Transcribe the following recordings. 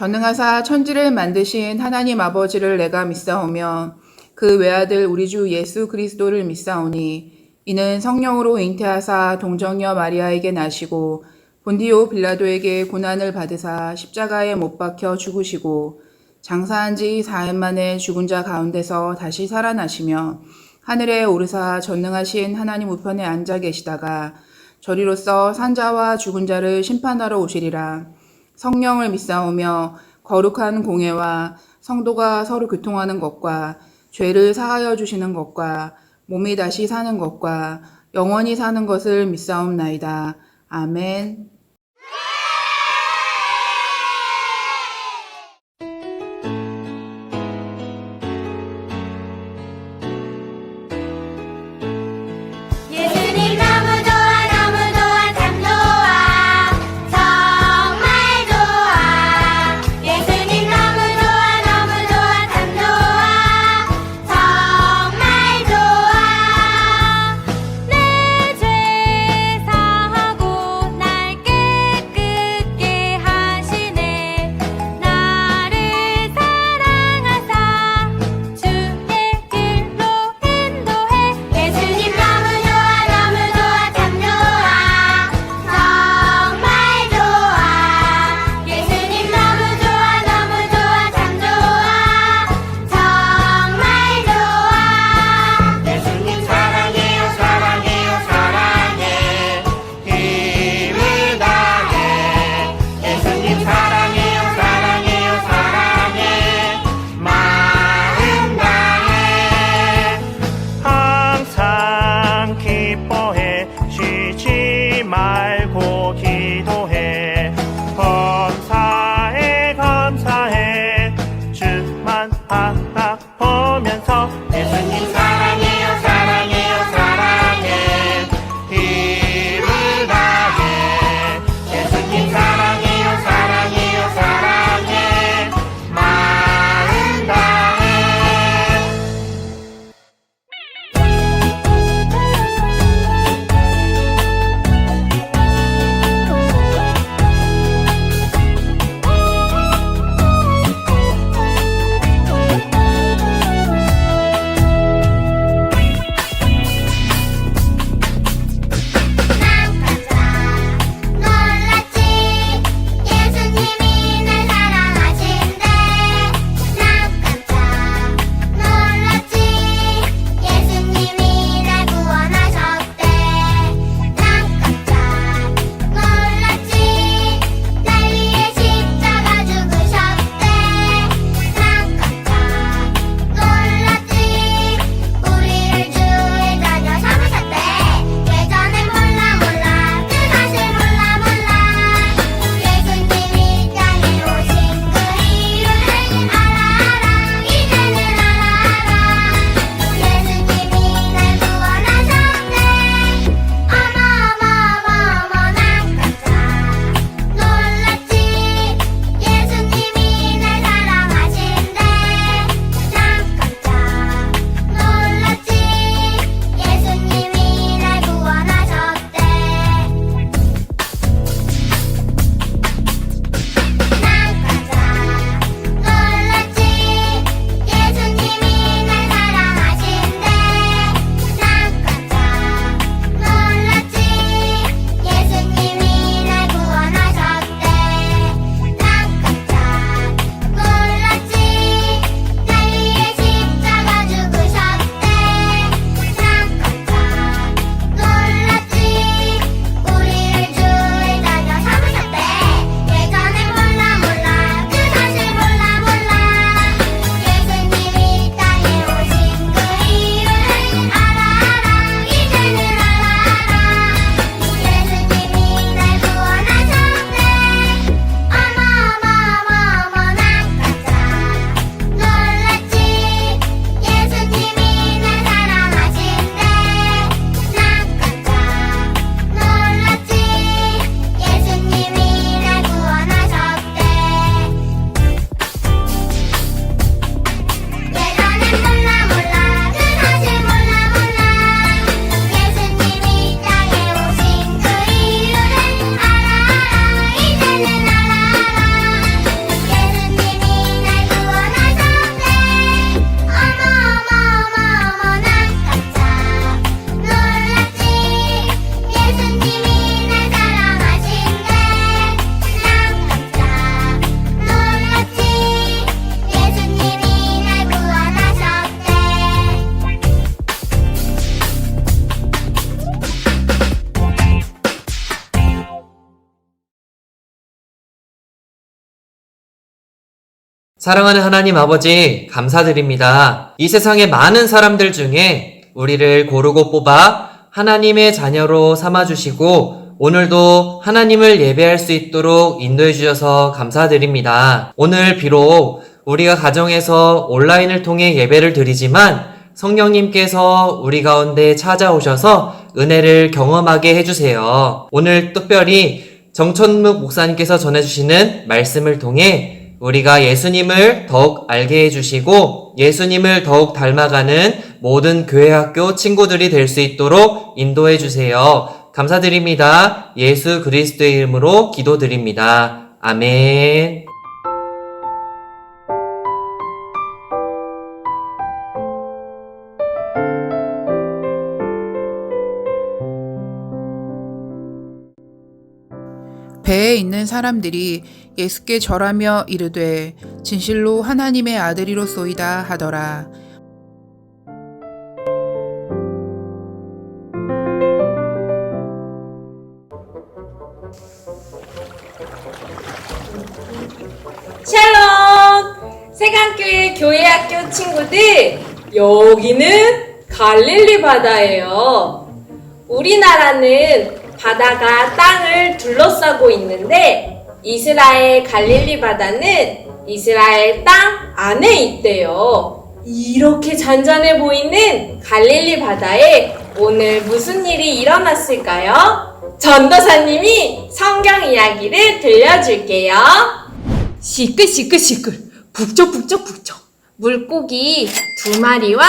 전능하사 천지를 만드신 하나님 아버지를 내가 믿사오며 그 외아들 우리 주 예수 그리스도를 믿사오니 이는 성령으로 잉태하사 동정녀 마리아에게 나시고 본디오 빌라도에게 고난을 받으사 십자가에 못 박혀 죽으시고 장사한 지 4일 만에 죽은 자 가운데서 다시 살아나시며 하늘에 오르사 전능하신 하나님 우편에 앉아 계시다가 저리로서 산자와 죽은 자를 심판하러 오시리라. 성령을 믿사오며 거룩한 공예와 성도가 서로 교통하는 것과 죄를 사하여 주시는 것과 몸이 다시 사는 것과 영원히 사는 것을 믿사옵나이다. 아멘. 예수님 너무 좋아 너무 좋아 참 좋아 정말 좋아 예수님 너무 좋아 너무 좋아 참 좋아 정말 좋아 내 죄 사하고 날 깨끗게 하시네 나를 사랑하사 주의 길로 인도해 예수님 너무 좋아 너무 좋아 참 좋아 정말 좋아 예수님 너무 좋아 너무 좋아 참 좋아 정말 좋아 예수님 사랑해요 사랑해요 사랑해 힘을 다해 예수님 사랑해요 사랑해요 사랑해 마음 다해 항상 기뻐해 쉬지 말고 기도해 감사해 감사해 주만 바라보면서 예수님 사랑해요 사랑해요 사랑해 힘을 다해 예수님 사랑해요 사랑해요 사랑해 마음 다해 사랑하는 하나님 아버지, 감사드립니다. 이 세상의 많은 사람들 중에 우리를 고르고 뽑아 하나님의 자녀로 삼아주시고 오늘도 하나님을 예배할 수 있도록 인도해 주셔서 감사드립니다. 오늘 비록 우리가 가정에서 온라인을 통해 예배를 드리지만 성령님께서 우리 가운데 찾아오셔서 은혜를 경험하게 해주세요. 오늘 특별히 정천묵 목사님께서 전해주시는 말씀을 통해 우리가 예수님을 더욱 알게 해주시고 예수님을 더욱 닮아가는 모든 교회학교 친구들이 될 수 있도록 인도해 주세요. 감사드립니다. 예수 그리스도의 이름으로 기도드립니다. 아멘. 배에 있는 사람들이 예수께 절하며 이르되 진실로 하나님의 아들이로소이다 하더라. 샬롬! 세강교회 교회학교 친구들, 여기는 갈릴리 바다예요. 우리나라는 바다가 땅을 둘러싸고 있는데 이스라엘 갈릴리 바다는 이스라엘 땅 안에 있대요. 이렇게 잔잔해 보이는 갈릴리 바다에 오늘 무슨 일이 일어났을까요? 전도사님이 성경 이야기를 들려줄게요. 시끌시끌시끌 북적북적북적 물고기 2마리와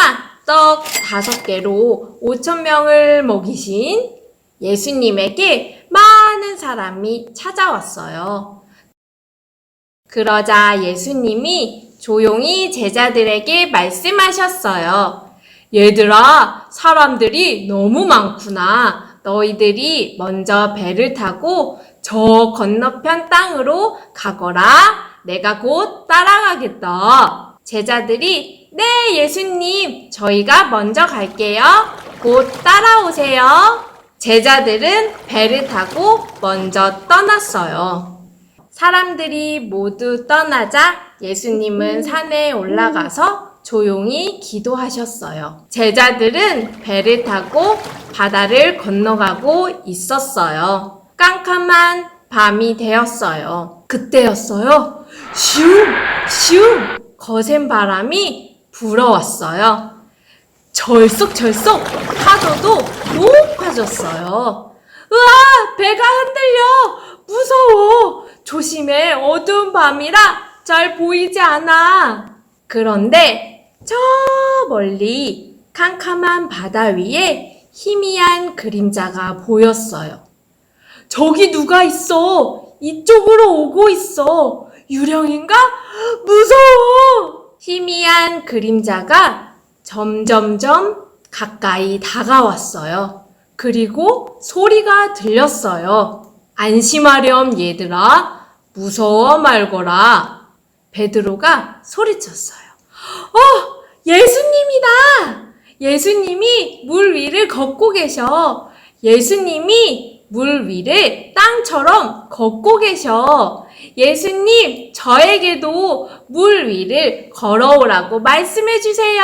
떡 5개로 5,000명을 먹이신 예수님에게 많은 사람이 찾아왔어요. 그러자 예수님이 조용히 제자들에게 말씀하셨어요. 얘들아, 사람들이 너무 많구나. 너희들이 먼저 배를 타고 저 건너편 땅으로 가거라. 내가 곧 따라가겠다. 제자들이 네, 예수님, 저희가 먼저 갈게요. 곧 따라오세요. 제자들은 배를 타고 먼저 떠났어요. 사람들이 모두 떠나자 예수님은 산에 올라가서 조용히 기도하셨어요. 제자들은 배를 타고 바다를 건너가고 있었어요. 깜깜한 밤이 되었어요. 그때였어요. 슝! 거센 바람이 불어왔어요. 절썩절썩 파도도 높아졌어요. 으아! 배가 흔들려! 무서워! 조심해! 어두운 밤이라 잘 보이지 않아. 그런데 저 멀리 캄캄한 바다 위에 희미한 그림자가 보였어요. 저기 누가 있어! 이쪽으로 오고 있어! 유령인가? 무서워! 희미한 그림자가 점점점 가까이 다가왔어요. 그리고 소리가 들렸어요. 안심하렴 얘들아, 무서워 말거라. 베드로가 소리쳤어요. 예수님이다! 예수님이 물 위를 걷고 계셔. 예수님이 물 위를 땅처럼 걷고 계셔. 예수님, 저에게도 물 위를 걸어오라고 말씀해 주세요.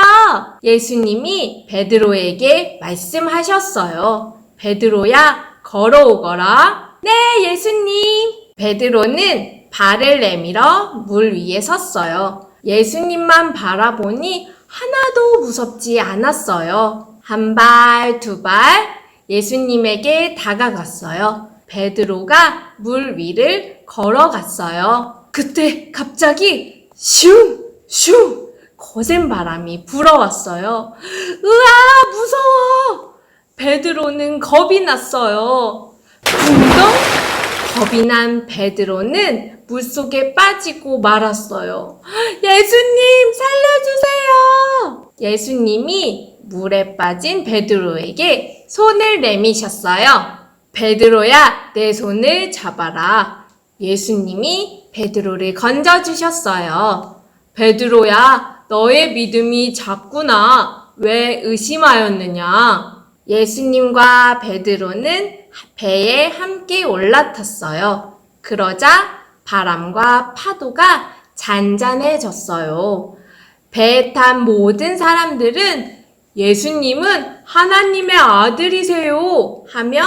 예수님이 베드로에게 말씀하셨어요. 베드로야, 걸어오거라. 네, 예수님. 베드로는 발을 내밀어 물 위에 섰어요. 예수님만 바라보니 하나도 무섭지 않았어요. 한 발, 2발 예수님에게 다가갔어요. 베드로가 물 위를 걸어갔어요. 그때 갑자기 슝! 거센 바람이 불어왔어요. 으아, 무서워! 베드로는 겁이 났어요. 붕덩! 겁이 난 베드로는 물속에 빠지고 말았어요. 예수님, 살려주세요! 예수님이 물에 빠진 베드로에게 손을 내미셨어요. 베드로야, 내 손을 잡아라. 예수님이 베드로를 건져주셨어요. 베드로야, 너의 믿음이 작구나. 왜 의심하였느냐? 예수님과 베드로는 배에 함께 올라탔어요. 그러자 바람과 파도가 잔잔해졌어요. 배에 탄 모든 사람들은 예수님은 하나님의 아들이세요 하며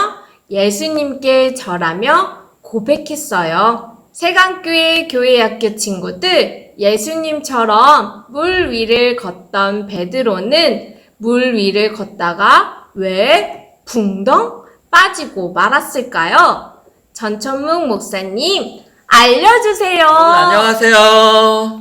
예수님께 절하며 고백했어요. 세강교회 교회학교 친구들, 예수님처럼 물 위를 걷던 베드로는 물 위를 걷다가 왜 붕덩 빠지고 말았을까요? 전천묵 목사님, 알려주세요. 안녕하세요.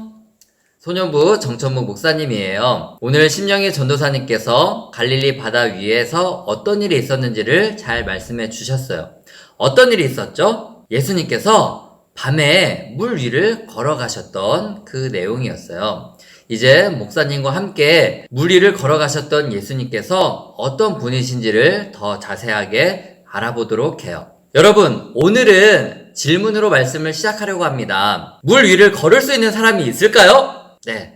소년부 정천묵 목사님이에요. 오늘 심령의 전도사님께서 갈릴리 바다 위에서 어떤 일이 있었는지를 잘 말씀해 주셨어요. 어떤 일이 있었죠? 예수님께서 밤에 물 위를 걸어가셨던 그 내용이었어요. 이제 목사님과 함께 물 위를 걸어가셨던 예수님께서 어떤 분이신지를 더 자세하게 알아보도록 해요. 여러분, 오늘은 질문으로 말씀을 시작하려고 합니다. 물 위를 걸을 수 있는 사람이 있을까요? 네.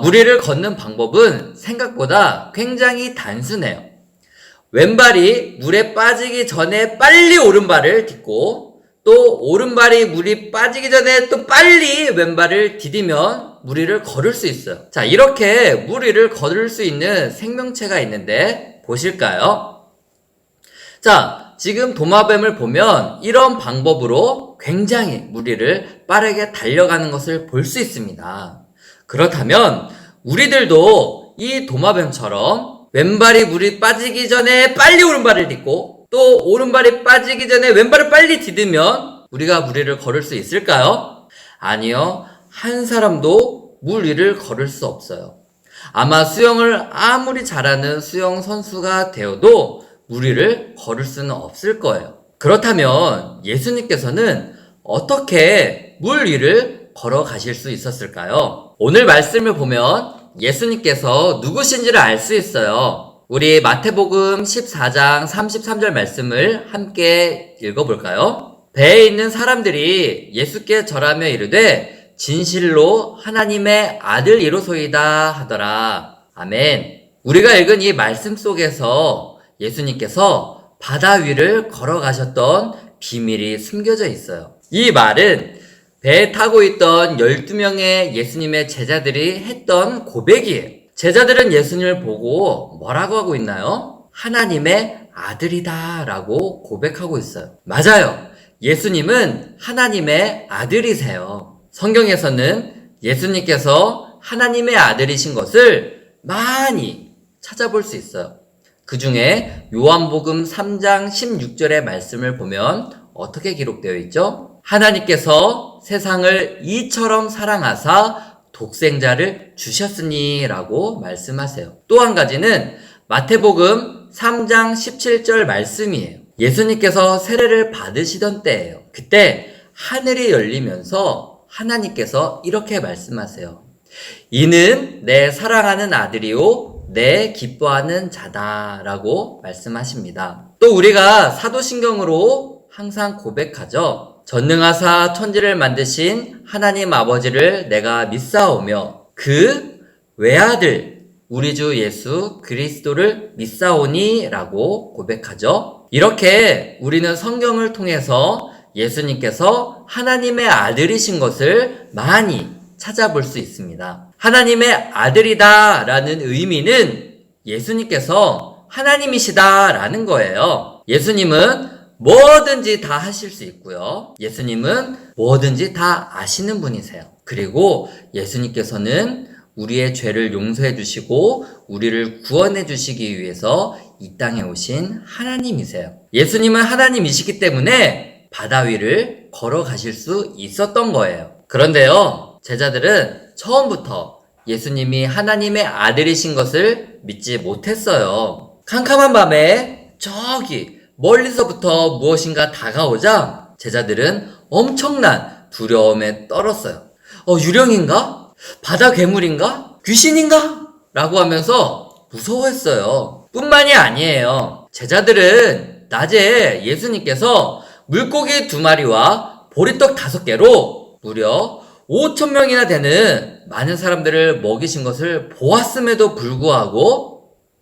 물 위를 걷는 방법은 생각보다 굉장히 단순해요. 왼발이 물에 빠지기 전에 빨리 오른발을 딛고 또 오른발이 물이 빠지기 전에 또 빨리 왼발을 디디면 물 위를 걸을 수 있어요. 자, 이렇게 물 위를 걸을 수 있는 생명체가 있는데 보실까요? 자, 지금 도마뱀을 보면 이런 방법으로 굉장히 물 위를 빠르게 달려가는 것을 볼 수 있습니다. 그렇다면 우리들도 이 도마뱀처럼 왼발이 물이 빠지기 전에 빨리 오른발을 딛고 또 오른발이 빠지기 전에 왼발을 빨리 디디면 우리가 물 위를 걸을 수 있을까요? 아니요. 한 사람도 물 위를 걸을 수 없어요. 아마 수영을 아무리 잘하는 수영 선수가 되어도 물 위를 걸을 수는 없을 거예요. 그렇다면 예수님께서는 어떻게 물 위를 걸어가실 수 있었을까요? 오늘 말씀을 보면 예수님께서 누구신지를 알 수 있어요. 우리 마태복음 14장 33절 말씀을 함께 읽어볼까요? 배에 있는 사람들이 예수께 절하며 이르되 진실로 하나님의 아들이로소이다 하더라. 아멘. 우리가 읽은 이 말씀 속에서 예수님께서 바다 위를 걸어가셨던 비밀이 숨겨져 있어요. 이 말은 배에 타고 있던 12명의 예수님의 제자들이 했던 고백이에요. 제자들은 예수님을 보고 뭐라고 하고 있나요? 하나님의 아들이다 라고 고백하고 있어요. 맞아요. 예수님은 하나님의 아들이세요. 성경에서는 예수님께서 하나님의 아들이신 것을 많이 찾아볼 수 있어요. 그 중에 요한복음 3장 16절의 말씀을 보면 어떻게 기록되어 있죠? 하나님께서 세상을 이처럼 사랑하사 독생자를 주셨으니 라고 말씀하세요. 또 한 가지는 마태복음 3장 17절 말씀이에요. 예수님께서 세례를 받으시던 때예요. 그때 하늘이 열리면서 하나님께서 이렇게 말씀하세요. 이는 내 사랑하는 아들이요 내 기뻐하는 자다 라고 말씀하십니다. 또 우리가 사도신경으로 항상 고백하죠. 전능하사 천지를 만드신 하나님 아버지를 내가 믿사오며 그 외아들 우리 주 예수 그리스도를 믿사오니 라고 고백하죠. 이렇게 우리는 성경을 통해서 예수님께서 하나님의 아들이신 것을 많이 찾아볼 수 있습니다. 하나님의 아들이다 라는 의미는 예수님께서 하나님이시다 라는 거예요. 예수님은 뭐든지 다 하실 수 있고요. 예수님은 뭐든지 다 아시는 분이세요. 그리고 예수님께서는 우리의 죄를 용서해 주시고 우리를 구원해 주시기 위해서 이 땅에 오신 하나님이세요. 예수님은 하나님이시기 때문에 바다 위를 걸어가실 수 있었던 거예요. 그런데요, 제자들은 처음부터 예수님이 하나님의 아들이신 것을 믿지 못했어요. 캄캄한 밤에 저기 멀리서부터 무엇인가 다가오자 제자들은 엄청난 두려움에 떨었어요. 유령인가? 바다 괴물인가? 귀신인가? 라고 하면서 무서워했어요. 뿐만이 아니에요. 제자들은 낮에 예수님께서 물고기 2마리와 보리떡 5개로 무려 5,000명이나 되는 많은 사람들을 먹이신 것을 보았음에도 불구하고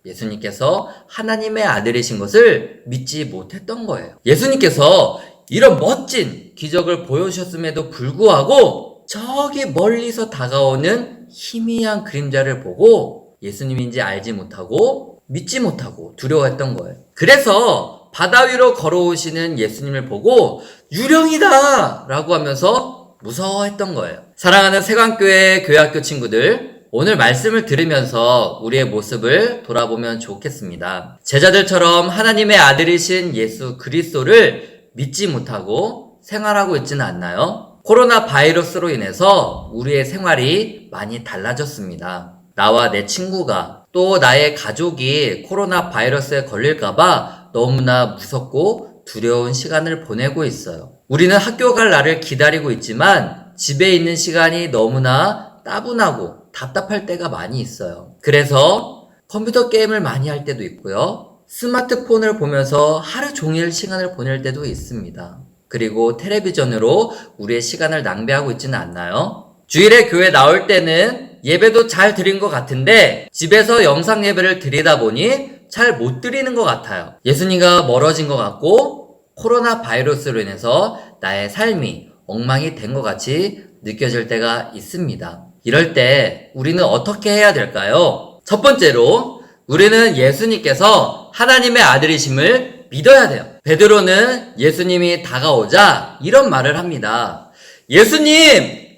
예수님께서 하나님의 아들이신 것을 믿지 못했던 거예요. 예수님께서 이런 멋진 기적을 보여주셨음에도 불구하고 저기 멀리서 다가오는 희미한 그림자를 보고 예수님인지 알지 못하고 믿지 못하고 두려워했던 거예요. 그래서 바다 위로 걸어오시는 예수님을 보고 유령이다! 라고 하면서 무서워했던 거예요. 사랑하는 세관교회 교회학교 친구들, 오늘 말씀을 들으면서 우리의 모습을 돌아보면 좋겠습니다. 제자들처럼 하나님의 아들이신 예수 그리스도를 믿지 못하고 생활하고 있지는 않나요? 코로나 바이러스로 인해서 우리의 생활이 많이 달라졌습니다. 나와 내 친구가 또 나의 가족이 코로나 바이러스에 걸릴까봐 너무나 무섭고 두려운 시간을 보내고 있어요. 우리는 학교 갈 날을 기다리고 있지만 집에 있는 시간이 너무나 따분하고 답답할 때가 많이 있어요. 그래서 컴퓨터 게임을 많이 할 때도 있고요. 스마트폰을 보면서 하루 종일 시간을 보낼 때도 있습니다. 그리고 텔레비전으로 우리의 시간을 낭비하고 있지는 않나요? 주일에 교회 나올 때는 예배도 잘 드린 것 같은데 집에서 영상 예배를 드리다 보니 잘 못 드리는 것 같아요. 예수님과 멀어진 것 같고 코로나 바이러스로 인해서 나의 삶이 엉망이 된 것 같이 느껴질 때가 있습니다. 이럴 때 우리는 어떻게 해야 될까요? 첫 번째로 우리는 예수님께서 하나님의 아들이심을 믿어야 돼요. 베드로는 예수님이 다가오자 이런 말을 합니다.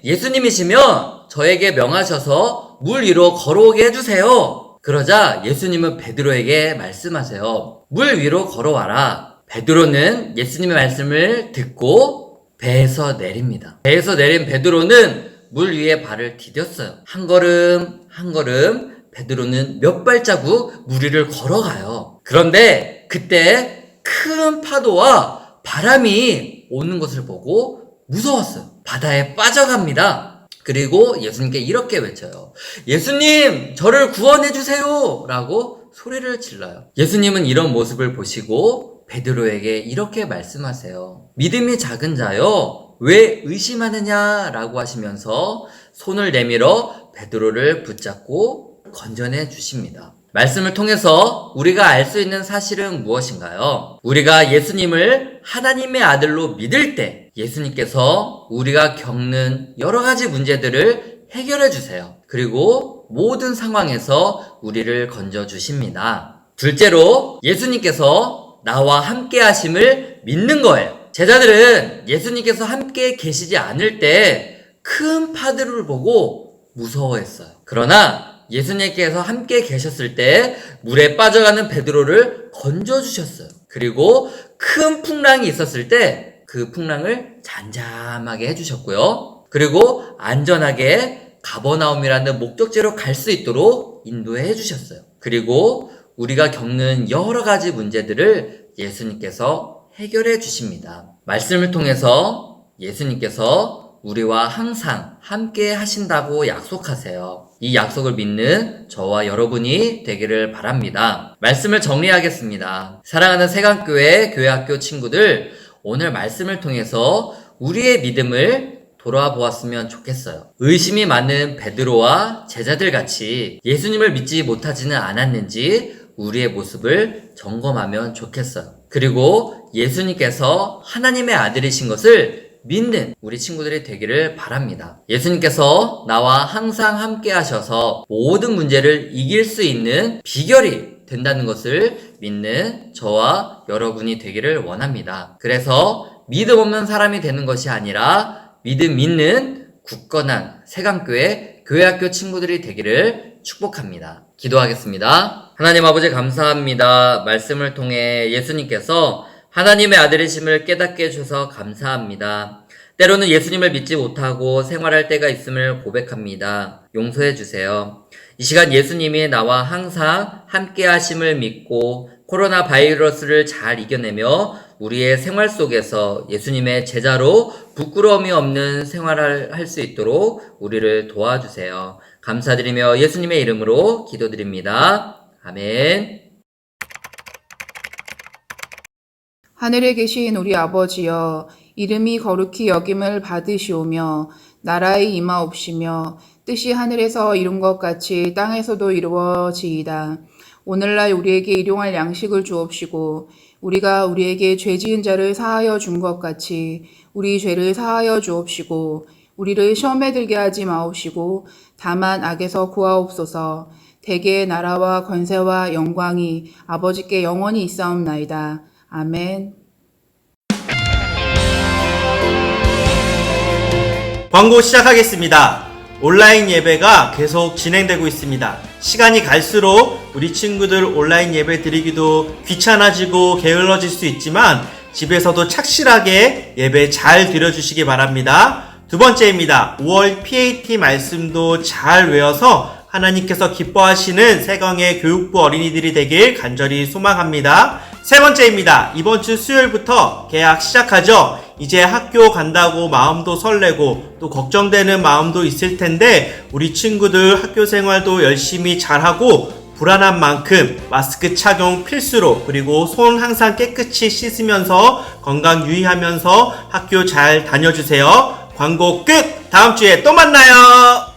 예수님이시면 저에게 명하셔서 물 위로 걸어오게 해주세요. 그러자 예수님은 베드로에게 말씀하세요. 물 위로 걸어와라. 베드로는 예수님의 말씀을 듣고 배에서 내립니다. 배에서 내린 베드로는 물 위에 발을 디뎠어요. 한 걸음 한 걸음 베드로는 몇 발자국 물 위를 걸어가요. 그런데 그때 큰 파도와 바람이 오는 것을 보고 무서웠어요. 바다에 빠져갑니다. 그리고 예수님께 이렇게 외쳐요. 예수님, 저를 구원해주세요! 라고 소리를 질러요. 예수님은 이런 모습을 보시고 베드로에게 이렇게 말씀하세요. 믿음이 작은 자여, 왜 의심하느냐? 라고 하시면서 손을 내밀어 베드로를 붙잡고 건져내 주십니다. 말씀을 통해서 우리가 알 수 있는 사실은 무엇인가요? 우리가 예수님을 하나님의 아들로 믿을 때 예수님께서 우리가 겪는 여러 가지 문제들을 해결해 주세요. 그리고 모든 상황에서 우리를 건져 주십니다. 둘째로 예수님께서 나와 함께 하심을 믿는 거예요. 제자들은 예수님께서 함께 계시지 않을 때 큰 파도를 보고 무서워했어요. 그러나 예수님께서 함께 계셨을 때 물에 빠져가는 베드로를 건져주셨어요. 그리고 큰 풍랑이 있었을 때 그 풍랑을 잠잠하게 해주셨고요. 그리고 안전하게 가버나움이라는 목적지로 갈 수 있도록 인도해 주셨어요. 그리고 우리가 겪는 여러 가지 문제들을 예수님께서 해결해 주십니다. 말씀을 통해서 예수님께서 우리와 항상 함께 하신다고 약속하세요. 이 약속을 믿는 저와 여러분이 되기를 바랍니다. 말씀을 정리하겠습니다. 사랑하는 세관교회 교회학교 친구들, 오늘 말씀을 통해서 우리의 믿음을 돌아보았으면 좋겠어요. 의심이 많은 베드로와 제자들 같이 예수님을 믿지 못하지는 않았는지 우리의 모습을 점검하면 좋겠어요. 그리고 예수님께서 하나님의 아들이신 것을 믿는 우리 친구들이 되기를 바랍니다. 예수님께서 나와 항상 함께 하셔서 모든 문제를 이길 수 있는 비결이 된다는 것을 믿는 저와 여러분이 되기를 원합니다. 그래서 믿음 없는 사람이 되는 것이 아니라 믿음 있는 굳건한 세강교회 교회학교 친구들이 되기를 축복합니다. 기도하겠습니다. 하나님 아버지 감사합니다. 말씀을 통해 예수님께서 하나님의 아들이심을 깨닫게 해주셔서 감사합니다. 때로는 예수님을 믿지 못하고 생활할 때가 있음을 고백합니다. 용서해 주세요. 이 시간 예수님이 나와 항상 함께 하심을 믿고 코로나 바이러스를 잘 이겨내며 우리의 생활 속에서 예수님의 제자로 부끄러움이 없는 생활을 할 수 있도록 우리를 도와주세요. 감사드리며 예수님의 이름으로 기도드립니다. 아멘. 하늘에 계신 우리 아버지여, 이름이 거룩히 여김을 받으시오며 나라의 임하옵시며 뜻이 하늘에서 이룬 것 같이 땅에서도 이루어지이다. 오늘날 우리에게 일용할 양식을 주옵시고 우리가 우리에게 죄 지은 자를 사하여 준 것 같이 우리 죄를 사하여 주옵시고 우리를 시험에 들게 하지 마옵시고 다만 악에서 구하옵소서. 대개의 나라와 권세와 영광이 아버지께 영원히 있사옵나이다. 아멘. 광고 시작하겠습니다. 온라인 예배가 계속 진행되고 있습니다. 시간이 갈수록 우리 친구들 온라인 예배 드리기도 귀찮아지고 게을러질 수 있지만 집에서도 착실하게 예배 잘 드려주시기 바랍니다. 두 번째입니다. 5월 PAT 말씀도 잘 외워서 하나님께서 기뻐하시는 세강의 교육부 어린이들이 되길 간절히 소망합니다. 세 번째입니다. 이번 주 수요일부터 개학 시작하죠. 이제 학교 간다고 마음도 설레고 또 걱정되는 마음도 있을 텐데 우리 친구들 학교 생활도 열심히 잘하고 불안한 만큼 마스크 착용 필수로 그리고 손 항상 깨끗이 씻으면서 건강 유의하면서 학교 잘 다녀주세요. 광고 끝! 다음 주에 또 만나요!